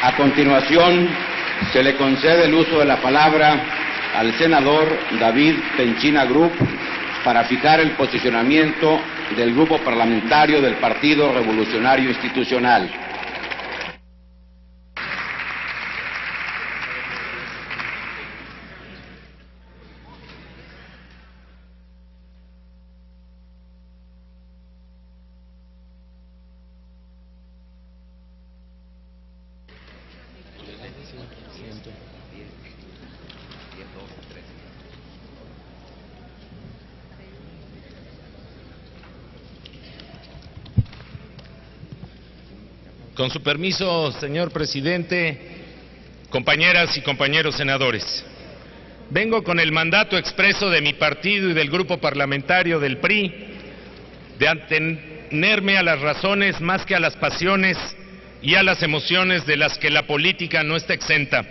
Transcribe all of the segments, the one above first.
A continuación, se le concede el uso de la palabra al senador David Penchina Grup para fijar el posicionamiento del Grupo Parlamentario del Partido Revolucionario Institucional. Con su permiso, señor presidente, compañeras y compañeros senadores, vengo con el mandato expreso de mi partido y del grupo parlamentario del PRI de atenerme a las razones más que a las pasiones y a las emociones de las que la política no está exenta.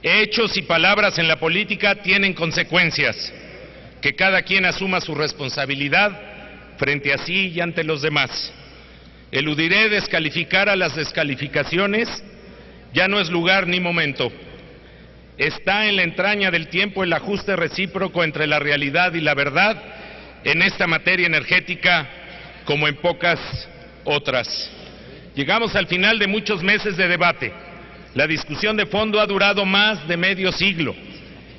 Hechos y palabras en la política tienen consecuencias, que cada quien asuma su responsabilidad frente a sí y ante los demás. Eludiré descalificar a las descalificaciones, ya no es lugar ni momento. Está en la entraña del tiempo el ajuste recíproco entre la realidad y la verdad en esta materia energética como en pocas otras. Llegamos al final de muchos meses de debate. La discusión de fondo ha durado más de medio siglo.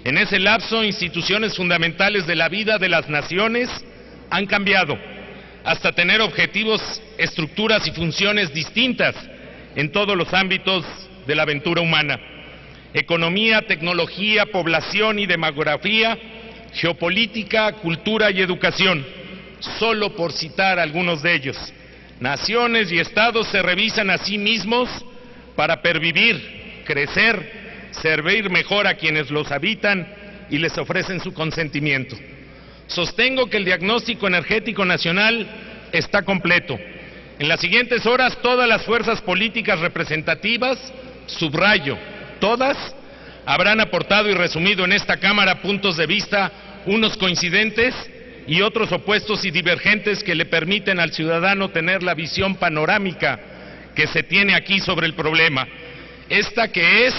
En ese lapso, instituciones fundamentales de la vida de las naciones han cambiado, hasta tener objetivos, estructuras y funciones distintas en todos los ámbitos de la aventura humana: economía, tecnología, población y demografía, geopolítica, cultura y educación, solo por citar algunos de ellos. Naciones y estados se revisan a sí mismos para pervivir, crecer, servir mejor a quienes los habitan y les ofrecen su consentimiento. Sostengo que el diagnóstico energético nacional está completo. En las siguientes horas, todas las fuerzas políticas representativas, subrayo, todas, habrán aportado y resumido en esta Cámara puntos de vista, unos coincidentes y otros opuestos y divergentes, que le permiten al ciudadano tener la visión panorámica que se tiene aquí sobre el problema. Esta que es,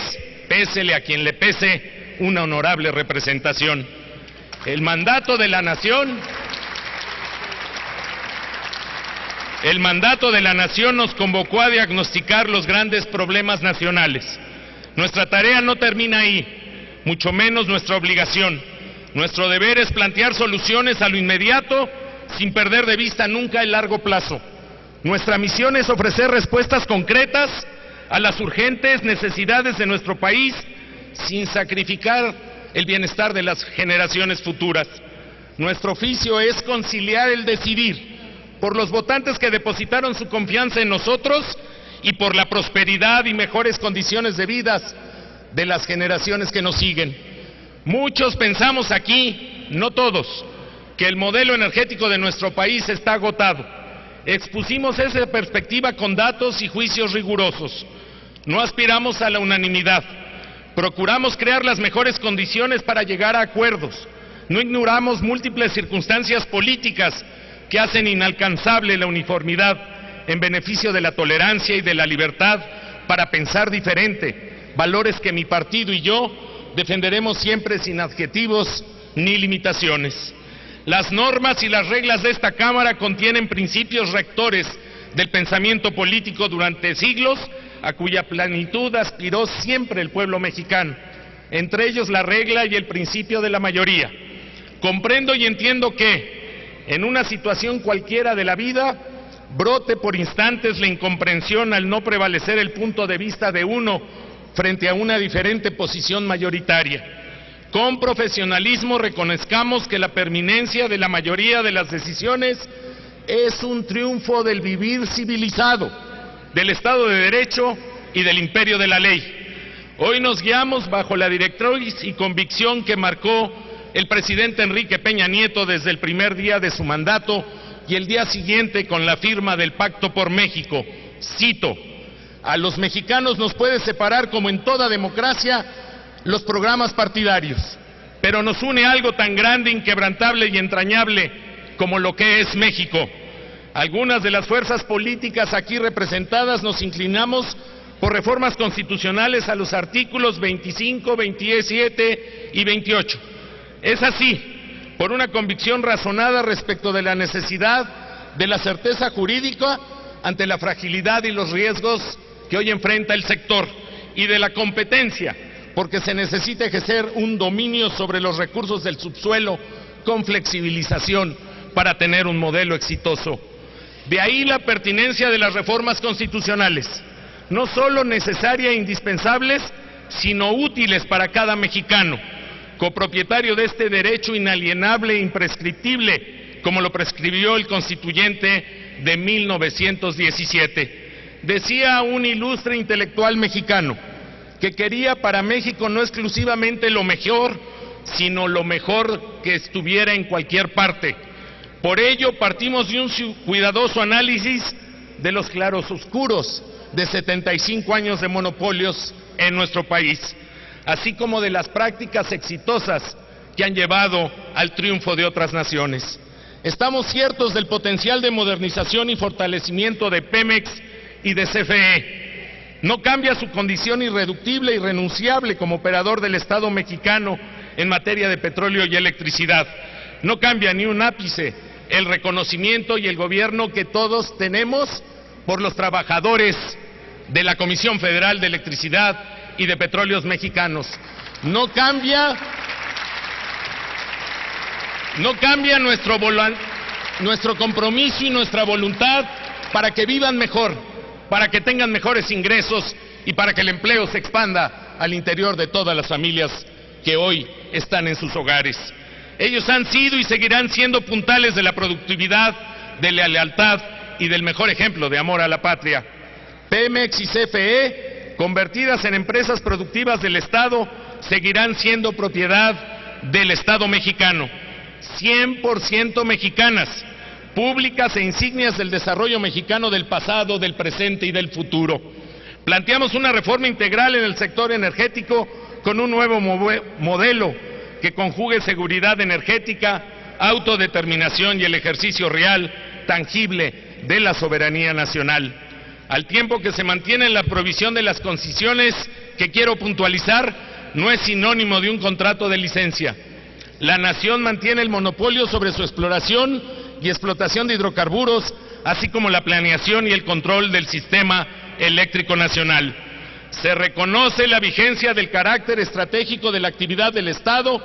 pésele a quien le pese, una honorable representación. El mandato de la nación nos convocó a diagnosticar los grandes problemas nacionales. Nuestra tarea no termina ahí, mucho menos nuestra obligación. Nuestro deber es plantear soluciones a lo inmediato, sin perder de vista nunca el largo plazo. Nuestra misión es ofrecer respuestas concretas a las urgentes necesidades de nuestro país, sin sacrificar el bienestar de las generaciones futuras. Nuestro oficio es conciliar el decidir por los votantes que depositaron su confianza en nosotros y por la prosperidad y mejores condiciones de vida de las generaciones que nos siguen. Muchos pensamos aquí, no todos, que el modelo energético de nuestro país está agotado. Expusimos esa perspectiva con datos y juicios rigurosos. No aspiramos a la unanimidad. Procuramos crear las mejores condiciones para llegar a acuerdos. No ignoramos múltiples circunstancias políticas que hacen inalcanzable la uniformidad en beneficio de la tolerancia y de la libertad para pensar diferente, valores que mi partido y yo defenderemos siempre sin adjetivos ni limitaciones. Las normas y las reglas de esta Cámara contienen principios rectores del pensamiento político durante siglos, a cuya plenitud aspiró siempre el pueblo mexicano, entre ellos la regla y el principio de la mayoría. Comprendo y entiendo que, en una situación cualquiera de la vida, brote por instantes la incomprensión al no prevalecer el punto de vista de uno frente a una diferente posición mayoritaria. Con profesionalismo reconozcamos que la permanencia de la mayoría de las decisiones es un triunfo del vivir civilizado, del Estado de Derecho y del imperio de la ley. Hoy nos guiamos bajo la directriz y convicción que marcó el presidente Enrique Peña Nieto desde el primer día de su mandato y el día siguiente con la firma del Pacto por México. Cito: a los mexicanos nos puede separar, como en toda democracia, los programas partidarios, pero nos une algo tan grande, inquebrantable y entrañable como lo que es México. Algunas de las fuerzas políticas aquí representadas nos inclinamos por reformas constitucionales a los artículos 25, 27 y 28. Es así, por una convicción razonada respecto de la necesidad de la certeza jurídica ante la fragilidad y los riesgos que hoy enfrenta el sector, y de la competencia, porque se necesita ejercer un dominio sobre los recursos del subsuelo con flexibilización para tener un modelo exitoso. De ahí la pertinencia de las reformas constitucionales, no solo necesarias e indispensables, sino útiles para cada mexicano, copropietario de este derecho inalienable e imprescriptible, como lo prescribió el constituyente de 1917. Decía un ilustre intelectual mexicano que quería para México no exclusivamente lo mejor, sino lo mejor que estuviera en cualquier parte. Por ello partimos de un cuidadoso análisis de los claroscuros de 75 años de monopolios en nuestro país, así como de las prácticas exitosas que han llevado al triunfo de otras naciones. Estamos ciertos del potencial de modernización y fortalecimiento de Pemex y de CFE. No cambia su condición irreductible y irrenunciable como operador del Estado mexicano en materia de petróleo y electricidad. No cambia ni un ápice el reconocimiento y el gobierno que todos tenemos por los trabajadores de la Comisión Federal de Electricidad y de Petróleos Mexicanos. No cambia nuestro compromiso y nuestra voluntad para que vivan mejor, para que tengan mejores ingresos y para que el empleo se expanda al interior de todas las familias que hoy están en sus hogares. Ellos han sido y seguirán siendo puntales de la productividad, de la lealtad y del mejor ejemplo de amor a la patria. Pemex y CFE, convertidas en empresas productivas del Estado, seguirán siendo propiedad del Estado mexicano, 100% mexicanas, públicas e insignias del desarrollo mexicano del pasado, del presente y del futuro. Planteamos una reforma integral en el sector energético con un nuevo modelo que conjugue seguridad energética, autodeterminación y el ejercicio real, tangible, de la soberanía nacional. Al tiempo que se mantiene la provisión de las concesiones, que quiero puntualizar, no es sinónimo de un contrato de licencia. La nación mantiene el monopolio sobre su exploración y explotación de hidrocarburos, así como la planeación y el control del sistema eléctrico nacional. Se reconoce la vigencia del carácter estratégico de la actividad del Estado,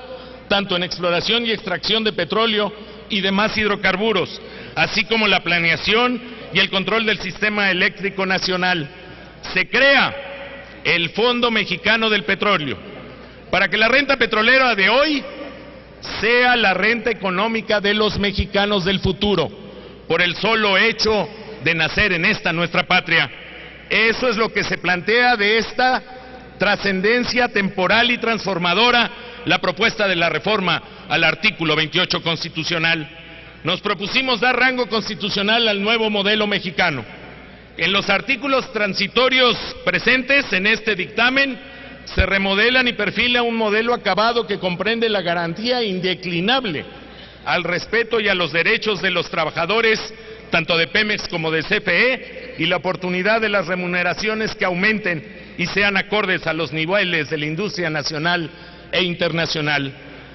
tanto en exploración y extracción de petróleo y demás hidrocarburos, así como la planeación y el control del sistema eléctrico nacional. Se crea el Fondo Mexicano del Petróleo, para que la renta petrolera de hoy sea la renta económica de los mexicanos del futuro, por el solo hecho de nacer en esta nuestra patria. Eso es lo que se plantea de esta trascendencia temporal y transformadora, la propuesta de la reforma al artículo 28 constitucional. Nos propusimos dar rango constitucional al nuevo modelo mexicano. En los artículos transitorios presentes en este dictamen se remodelan y perfila un modelo acabado que comprende la garantía indeclinable al respeto y a los derechos de los trabajadores, tanto de Pemex como de CFE, y la oportunidad de las remuneraciones que aumenten y sean acordes a los niveles de la industria nacional e internacional.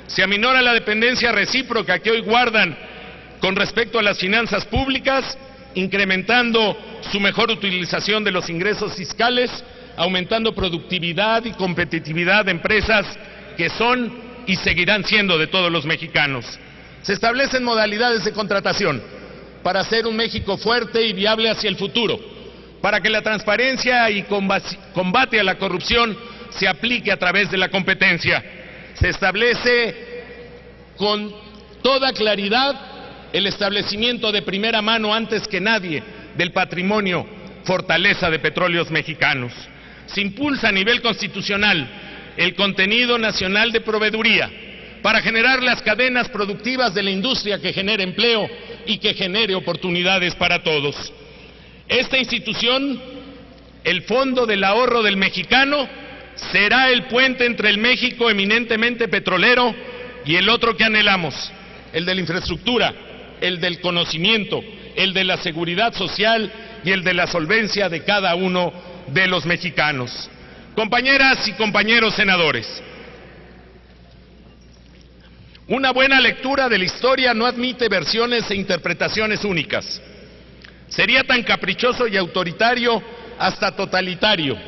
Se aminora la dependencia recíproca que hoy guardan con respecto a las finanzas públicas, incrementando su mejor utilización de los ingresos fiscales, aumentando productividad y competitividad de empresas que son y seguirán siendo de todos los mexicanos. Se establecen modalidades de contratación para hacer un México fuerte y viable hacia el futuro, para que la transparencia y combate a la corrupción se aplique a través de la competencia. Se establece con toda claridad el establecimiento de primera mano, antes que nadie, del patrimonio fortaleza de Petróleos Mexicanos. Se impulsa a nivel constitucional el contenido nacional de proveeduría para generar las cadenas productivas de la industria que genere empleo y que genere oportunidades para todos. Esta institución, el Fondo del Ahorro del Mexicano, será el puente entre el México eminentemente petrolero y el otro que anhelamos, el de la infraestructura, el del conocimiento, el de la seguridad social y el de la solvencia de cada uno de los mexicanos. Compañeras y compañeros senadores, una buena lectura de la historia no admite versiones e interpretaciones únicas. Sería tan caprichoso y autoritario, hasta totalitario,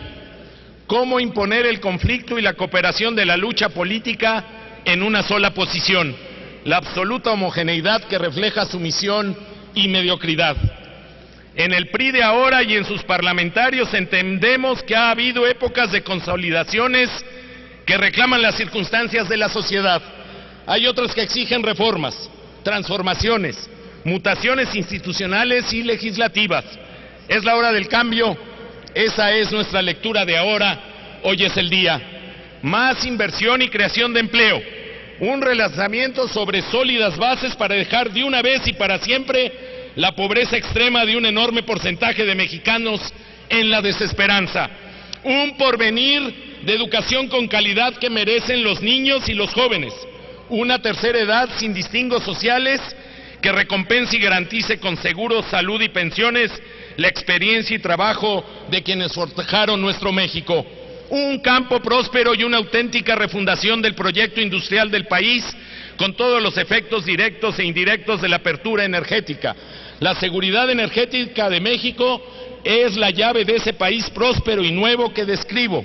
como imponer el conflicto y la cooperación de la lucha política en una sola posición, la absoluta homogeneidad que refleja sumisión y mediocridad. En el PRI de ahora y en sus parlamentarios entendemos que ha habido épocas de consolidaciones que reclaman las circunstancias de la sociedad. Hay otras que exigen reformas, transformaciones, mutaciones institucionales y legislativas. Es la hora del cambio, esa es nuestra lectura de ahora, hoy es el día. Más inversión y creación de empleo, un relanzamiento sobre sólidas bases para dejar de una vez y para siempre la pobreza extrema de un enorme porcentaje de mexicanos en la desesperanza, un porvenir de educación con calidad que merecen los niños y los jóvenes, una tercera edad sin distingos sociales que recompense y garantice con seguros, salud y pensiones la experiencia y trabajo de quienes forjaron nuestro México, un campo próspero y una auténtica refundación del proyecto industrial del país con todos los efectos directos e indirectos de la apertura energética. La seguridad energética de México es la llave de ese país próspero y nuevo que describo,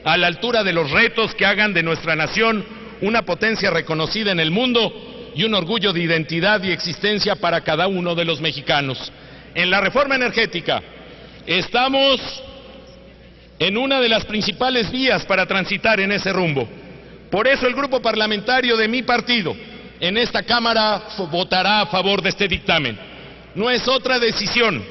a la altura de los retos que hagan de nuestra nación una potencia reconocida en el mundo y un orgullo de identidad y existencia para cada uno de los mexicanos. En la reforma energética estamos en una de las principales vías para transitar en ese rumbo. Por eso el grupo parlamentario de mi partido en esta Cámara votará a favor de este dictamen. No es otra decisión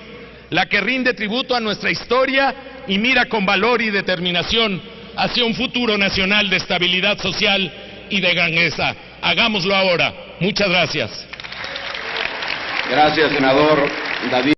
la que rinde tributo a nuestra historia y mira con valor y determinación hacia un futuro nacional de estabilidad social y de grandeza. Hagámoslo ahora. Muchas gracias. Gracias, senador David.